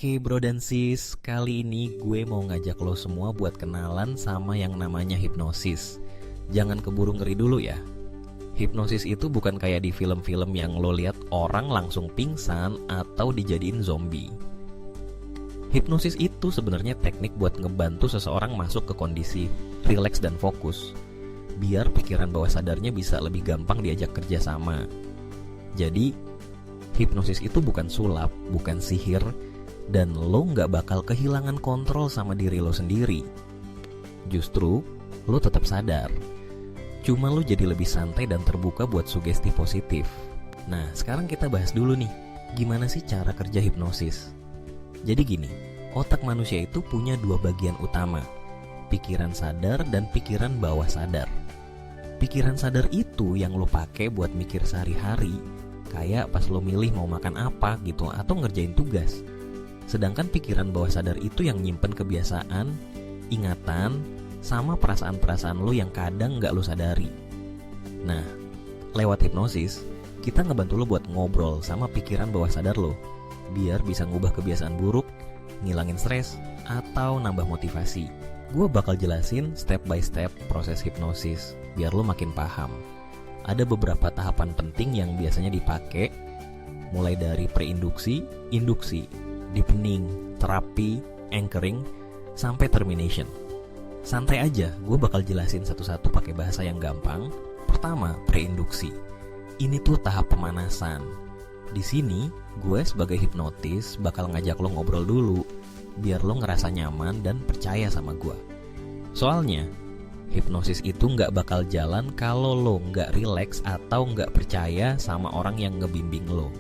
Oke bro dan sis, kali ini gue mau ngajak lo semua buat kenalan sama yang namanya hipnosis. Jangan keburu ngeri dulu ya. Hipnosis itu bukan kayak di film-film yang lo lihat orang langsung pingsan atau dijadiin zombie. Hipnosis itu sebenarnya teknik buat ngebantu seseorang masuk ke kondisi rileks dan fokus, biar pikiran bawah sadarnya bisa lebih gampang diajak kerja sama. Jadi, hipnosis itu bukan sulap, bukan sihir, dan lo nggak bakal kehilangan kontrol sama diri lo sendiri. Justru, lo tetap sadar. Cuma lo jadi lebih santai dan terbuka buat sugesti positif. Nah, sekarang kita bahas dulu nih, gimana sih cara kerja hipnosis? Jadi gini, otak manusia itu punya dua bagian utama, pikiran sadar dan pikiran bawah sadar. Pikiran sadar itu yang lo pakai buat mikir sehari-hari, kayak pas lo milih mau makan apa gitu atau ngerjain tugas. Sedangkan pikiran bawah sadar itu yang nyimpen kebiasaan, ingatan, sama perasaan-perasaan lo yang kadang nggak lo sadari. Nah, lewat hipnosis, kita ngebantu lo buat ngobrol sama pikiran bawah sadar lo, biar bisa ngubah kebiasaan buruk, ngilangin stres, atau nambah motivasi. Gue bakal jelasin step by step proses hipnosis, biar lo makin paham. Ada beberapa tahapan penting yang biasanya dipakai, mulai dari preinduksi, induksi, deepening, terapi, anchoring, sampai termination. Santai aja, gue bakal jelasin satu-satu pakai bahasa yang gampang. Pertama, preinduksi. Ini tuh tahap pemanasan. Di sini, gue sebagai hipnotis bakal ngajak lo ngobrol dulu, biar lo ngerasa nyaman dan percaya sama gue. Soalnya, hipnosis itu nggak bakal jalan kalau lo nggak rileks atau nggak percaya sama orang yang ngebimbing lo.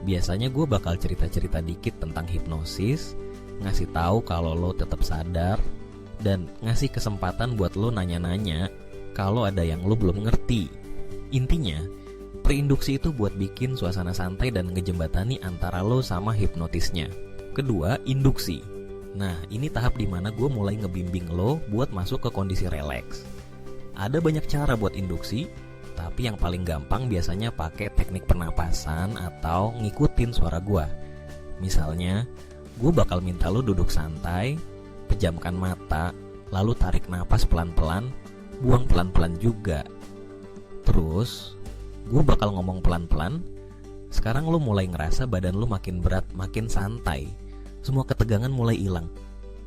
Biasanya gue bakal cerita-cerita dikit tentang hipnosis, ngasih tahu kalau lo tetap sadar, dan ngasih kesempatan buat lo nanya-nanya kalau ada yang lo belum ngerti. Intinya, preinduksi itu buat bikin suasana santai dan ngejembatani antara lo sama hipnotisnya. Kedua, induksi. Nah, ini tahap dimana gue mulai ngebimbing lo buat masuk ke kondisi relaks. Ada banyak cara buat induksi, tapi yang paling gampang biasanya pakai teknik pernapasan atau ngikutin suara gue. Misalnya, gue bakal minta lo duduk santai, pejamkan mata, lalu tarik napas pelan-pelan, buang pelan-pelan juga. Terus, gue bakal ngomong pelan-pelan. Sekarang lo mulai ngerasa badan lo makin berat, makin santai. Semua ketegangan mulai hilang.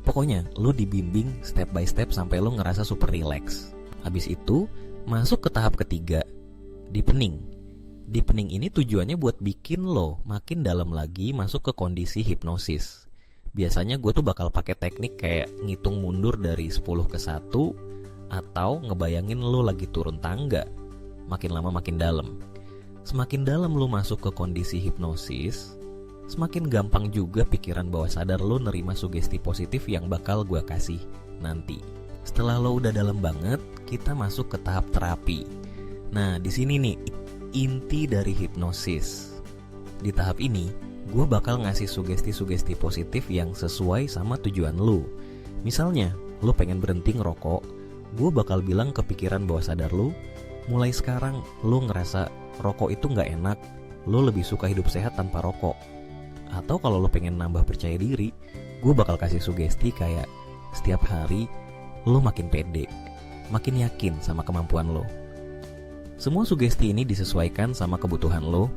Pokoknya, lo dibimbing step by step sampai lo ngerasa super relax. Habis itu, masuk ke tahap ketiga, deepening. Deepening ini tujuannya buat bikin lo makin dalam lagi masuk ke kondisi hipnosis. Biasanya gue tuh bakal pakai teknik kayak ngitung mundur dari 10 ke 1, atau ngebayangin lo lagi turun tangga. Makin lama makin dalam. Semakin dalam lo masuk ke kondisi hipnosis, semakin gampang juga pikiran bawah sadar lo nerima sugesti positif yang bakal gue kasih nanti. Setelah lo udah dalam banget, kita masuk ke tahap terapi. Nah, di sini nih inti dari hipnosis. Di tahap ini, gue bakal ngasih sugesti-sugesti positif yang sesuai sama tujuan lo. Misalnya, lo pengen berhenti ngerokok, gue bakal bilang ke pikiran bawah sadar lo, mulai sekarang lo ngerasa rokok itu gak enak, lo lebih suka hidup sehat tanpa rokok. Atau kalau lo pengen nambah percaya diri, gue bakal kasih sugesti kayak setiap hari lo makin pede, makin yakin sama kemampuan lo. Semua sugesti ini disesuaikan sama kebutuhan lo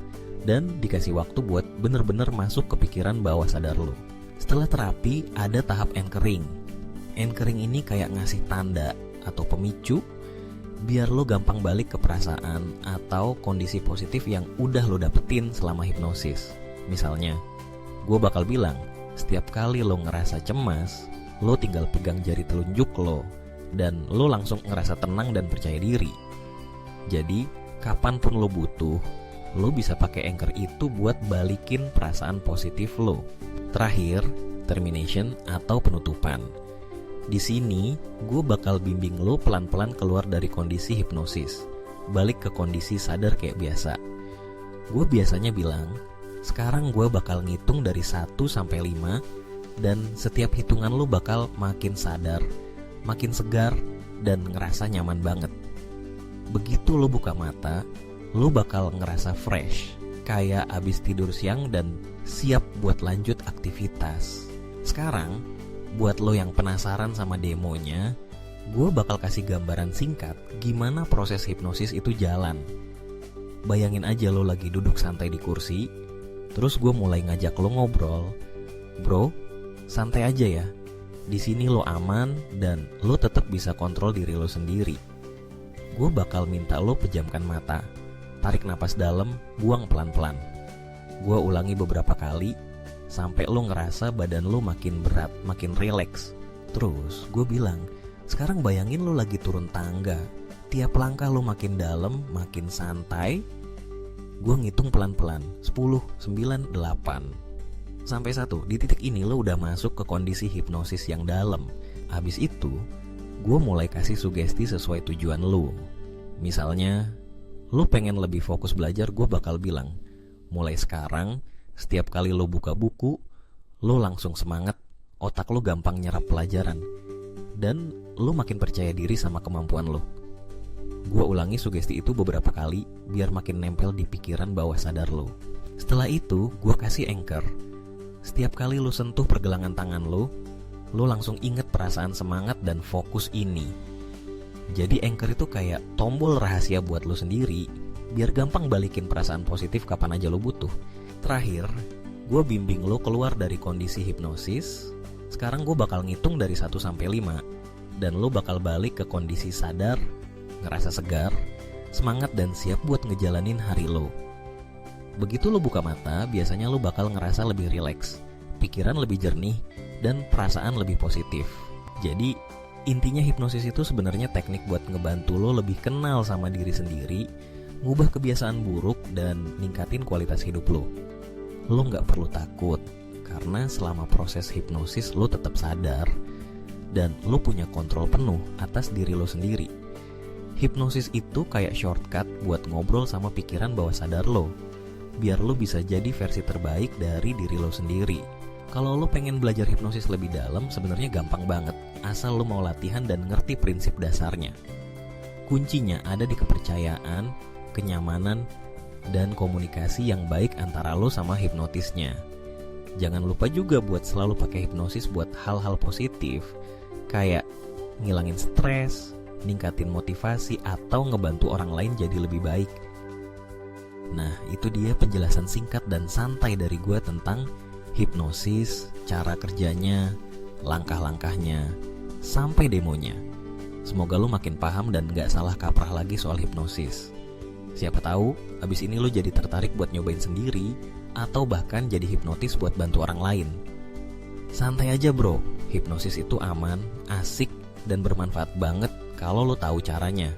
dan dikasih waktu buat bener-bener masuk ke pikiran bawah sadar lo. Setelah terapi, ada tahap anchoring. Anchoring ini kayak ngasih tanda atau pemicu biar lo gampang balik ke perasaan atau kondisi positif yang udah lo dapetin selama hipnosis. Misalnya, gue bakal bilang, setiap kali lo ngerasa cemas, lo tinggal pegang jari telunjuk lo, dan lo langsung ngerasa tenang dan percaya diri. Jadi, kapanpun lo butuh, lo bisa pakai anchor itu buat balikin perasaan positif lo. Terakhir, termination atau penutupan. Di sini, gue bakal bimbing lo pelan-pelan keluar dari kondisi hipnosis, balik ke kondisi sadar kayak biasa. Gue biasanya bilang, sekarang gue bakal ngitung dari 1 sampai 5, dan setiap hitungan lo bakal makin sadar, makin segar, dan ngerasa nyaman banget. Begitu lo buka mata, lo bakal ngerasa fresh, kayak abis tidur siang dan siap buat lanjut aktivitas. Sekarang, buat lo yang penasaran sama demonya, gue bakal kasih gambaran singkat gimana proses hipnosis itu jalan. Bayangin aja lo lagi duduk santai di kursi, terus gue mulai ngajak lo ngobrol. Bro, santai aja ya. Di sini lo aman dan lo tetap bisa kontrol diri lo sendiri. Gue bakal minta lo pejamkan mata, tarik napas dalam, buang pelan-pelan. Gue ulangi beberapa kali sampai lo ngerasa badan lo makin berat, makin rileks. Terus gue bilang, sekarang bayangin lo lagi turun tangga. Tiap langkah lo makin dalam, makin santai. Gue ngitung pelan-pelan, 10, 9, 8. Sampai 1, di titik ini lo udah masuk ke kondisi hipnosis yang dalam. Habis itu, gue mulai kasih sugesti sesuai tujuan lo. Misalnya, lo pengen lebih fokus belajar, gue bakal bilang, mulai sekarang, setiap kali lo buka buku, lo langsung semangat, otak lo gampang nyerap pelajaran, dan lo makin percaya diri sama kemampuan lo. Gue ulangi sugesti itu beberapa kali, biar makin nempel di pikiran bawah sadar lo. Setelah itu, gue kasih anchor. Setiap kali lo sentuh pergelangan tangan lo langsung inget perasaan semangat dan fokus ini. Jadi anchor itu kayak tombol rahasia buat lo sendiri, biar gampang balikin perasaan positif kapan aja lo butuh. Terakhir, gue bimbing lo keluar dari kondisi hipnosis. Sekarang gue bakal ngitung dari 1 sampai 5, dan lo bakal balik ke kondisi sadar, ngerasa segar, semangat dan siap buat ngejalanin hari lo. Begitu lo buka mata, biasanya lo bakal ngerasa lebih rileks, pikiran lebih jernih, dan perasaan lebih positif. Jadi, intinya hipnosis itu sebenarnya teknik buat ngebantu lo lebih kenal sama diri sendiri, ngubah kebiasaan buruk, dan ningkatin kualitas hidup lo. Lo gak perlu takut, karena selama proses hipnosis lo tetap sadar, dan lo punya kontrol penuh atas diri lo sendiri. Hipnosis itu kayak shortcut buat ngobrol sama pikiran bawah sadar lo, biar lo bisa jadi versi terbaik dari diri lo sendiri. Kalau lo pengen belajar hipnosis lebih dalam, sebenarnya gampang banget, asal lo mau latihan dan ngerti prinsip dasarnya. Kuncinya ada di kepercayaan, kenyamanan, dan komunikasi yang baik antara lo sama hipnotisnya. Jangan lupa juga buat selalu pakai hipnosis buat hal-hal positif, kayak ngilangin stres, ningkatin motivasi, atau ngebantu orang lain jadi lebih baik. Nah, itu dia penjelasan singkat dan santai dari gue tentang hipnosis, cara kerjanya, langkah-langkahnya, sampai demonya. Semoga lo makin paham dan gak salah kaprah lagi soal hipnosis. Siapa tahu, abis ini lo jadi tertarik buat nyobain sendiri, atau bahkan jadi hipnotis buat bantu orang lain. Santai aja bro, hipnosis itu aman, asik, dan bermanfaat banget kalau lo tahu caranya.